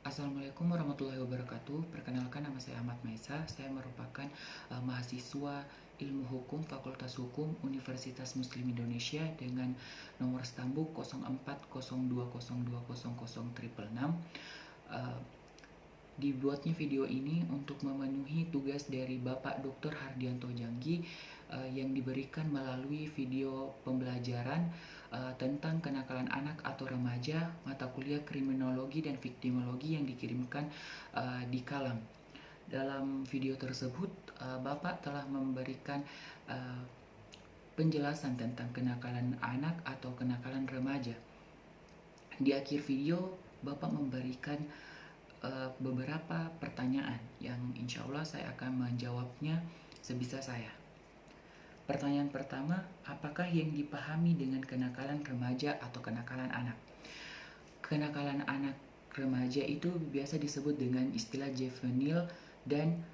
Assalamualaikum warahmatullahi wabarakatuh. Perkenalkan, nama saya Ahmad Maisa. Saya merupakan mahasiswa Ilmu Hukum Fakultas Hukum Universitas Muslim Indonesia dengan nomor stambuk 0402020066. Dibuatnya video ini untuk memenuhi tugas dari Bapak Dr. Hardianto Janggi yang diberikan melalui video pembelajaran tentang kenakalan anak atau remaja mata kuliah kriminologi dan viktimologi yang dikirimkan di Kalam. Dalam video tersebut, Bapak telah memberikan penjelasan tentang kenakalan anak atau kenakalan remaja. Di akhir video, Bapak memberikan beberapa pertanyaan yang insya Allah saya akan menjawabnya sebisa saya. Pertanyaan pertama, apakah yang dipahami dengan kenakalan remaja atau kenakalan anak? Kenakalan anak remaja itu biasa disebut dengan istilah juvenile dan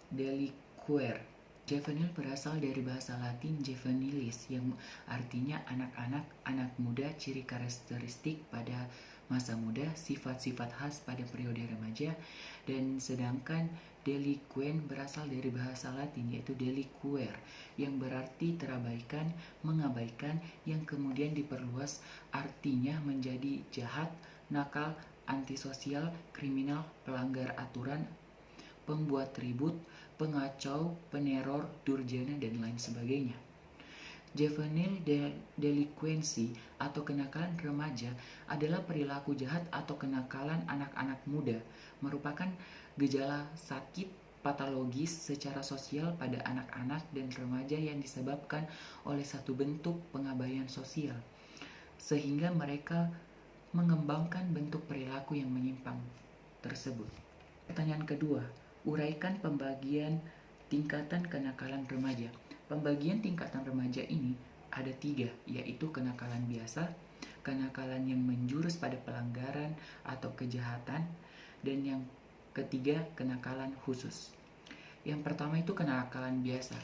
delinquere. Juvenile berasal dari bahasa Latin juvenilis yang artinya anak-anak, anak muda, ciri karakteristik pada masa muda, sifat-sifat khas pada periode remaja, dan sedangkan delinquent berasal dari bahasa Latin yaitu delinquere yang berarti terabaikan, mengabaikan, yang kemudian diperluas artinya menjadi jahat, nakal, antisosial, kriminal, pelanggar aturan, pembuat ribut, pengacau, peneror, durjana, dan lain sebagainya. Juvenile delinquency atau kenakalan remaja adalah perilaku jahat atau kenakalan anak-anak muda, merupakan gejala sakit patologis secara sosial pada anak-anak dan remaja yang disebabkan oleh satu bentuk pengabaian sosial, sehingga mereka mengembangkan bentuk perilaku yang menyimpang tersebut. Pertanyaan kedua, uraikan pembagian tingkatan kenakalan remaja. Pembagian tingkatan remaja ini ada 3, yaitu kenakalan biasa, kenakalan yang menjurus pada pelanggaran atau kejahatan, dan yang ketiga kenakalan khusus. Yang pertama itu kenakalan biasa.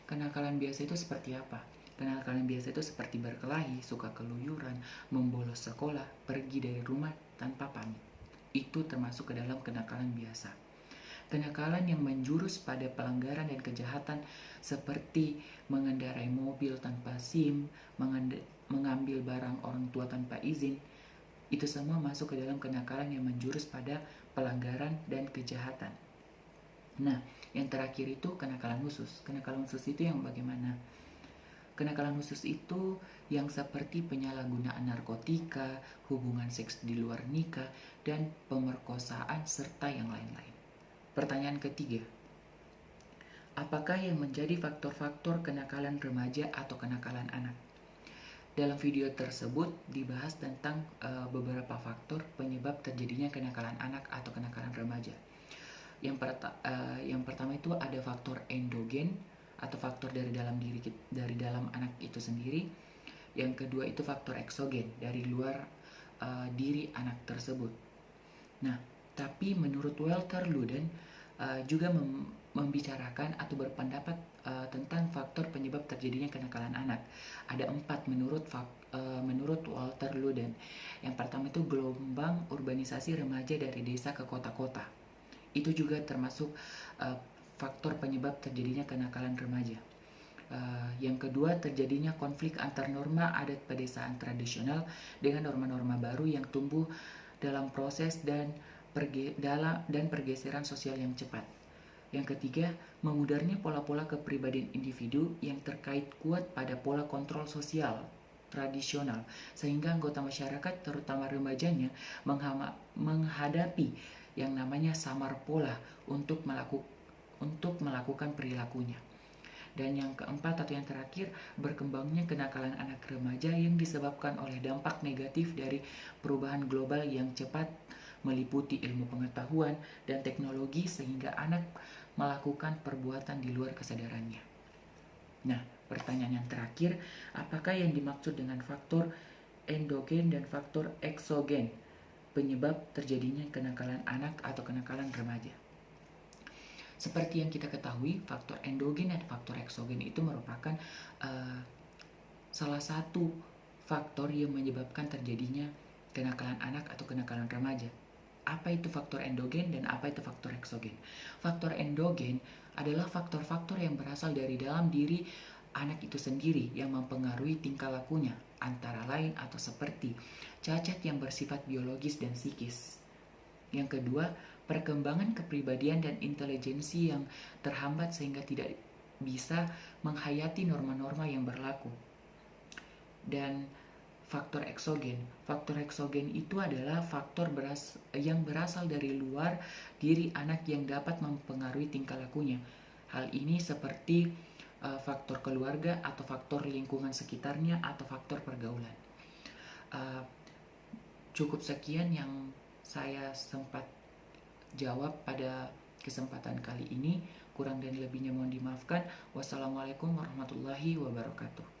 Kenakalan biasa itu seperti apa? Kenakalan biasa itu seperti berkelahi, suka keluyuran, membolos sekolah, pergi dari rumah tanpa pamit. Itu termasuk ke dalam kenakalan biasa. Kenakalan yang menjurus pada pelanggaran dan kejahatan seperti mengendarai mobil tanpa SIM, mengambil barang orang tua tanpa izin, itu semua masuk ke dalam kenakalan yang menjurus pada pelanggaran dan kejahatan. Nah, yang terakhir itu kenakalan khusus. Kenakalan khusus itu yang bagaimana? Kenakalan khusus itu yang seperti penyalahgunaan narkotika, hubungan seks di luar nikah, dan pemerkosaan serta yang lain-lain. Pertanyaan ketiga, apakah yang menjadi faktor-faktor kenakalan remaja atau kenakalan anak? Dalam video tersebut dibahas tentang beberapa faktor penyebab terjadinya kenakalan anak atau kenakalan remaja. Yang pertama itu ada faktor endogen atau faktor dari dalam anak itu sendiri. Yang kedua itu faktor eksogen dari luar diri anak tersebut. Nah, tapi menurut Walter Luden juga membicarakan atau berpendapat tentang faktor penyebab terjadinya kenakalan anak. Ada 4 menurut Walter Luden. Yang pertama itu gelombang urbanisasi remaja dari desa ke kota-kota. Itu juga termasuk faktor penyebab terjadinya kenakalan remaja. Yang kedua, terjadinya konflik antar norma adat pedesaan tradisional dengan norma-norma baru yang tumbuh dalam proses dan pergeseran sosial yang cepat. Yang ketiga, memudarnya pola-pola kepribadian individu yang terkait kuat pada pola kontrol sosial tradisional, sehingga anggota masyarakat, terutama remajanya, menghadapi yang namanya samar pola untuk melakukan perilakunya. Dan yang keempat atau yang terakhir, berkembangnya kenakalan anak remaja yang disebabkan oleh dampak negatif dari perubahan global yang cepat meliputi ilmu pengetahuan dan teknologi sehingga anak melakukan perbuatan di luar kesadarannya. Nah, pertanyaan yang terakhir, apakah yang dimaksud dengan faktor endogen dan faktor eksogen penyebab terjadinya kenakalan anak atau kenakalan remaja? Seperti yang kita ketahui, faktor endogen dan faktor eksogen itu merupakan salah satu faktor yang menyebabkan terjadinya kenakalan anak atau kenakalan remaja. Apa itu faktor endogen dan apa itu faktor eksogen? Faktor endogen adalah faktor-faktor yang berasal dari dalam diri anak itu sendiri yang mempengaruhi tingkah lakunya, antara lain atau seperti cacat yang bersifat biologis dan psikis. Yang kedua, perkembangan kepribadian dan intelijensi yang terhambat sehingga tidak bisa menghayati norma-norma yang berlaku. Dan faktor eksogen. Faktor eksogen itu adalah faktor yang berasal dari luar diri anak yang dapat mempengaruhi tingkah lakunya. Hal ini seperti faktor keluarga atau faktor lingkungan sekitarnya atau faktor pergaulan. Cukup sekian yang saya sempat jawab pada kesempatan kali ini. Kurang dan lebihnya mohon dimaafkan. Wassalamualaikum warahmatullahi wabarakatuh.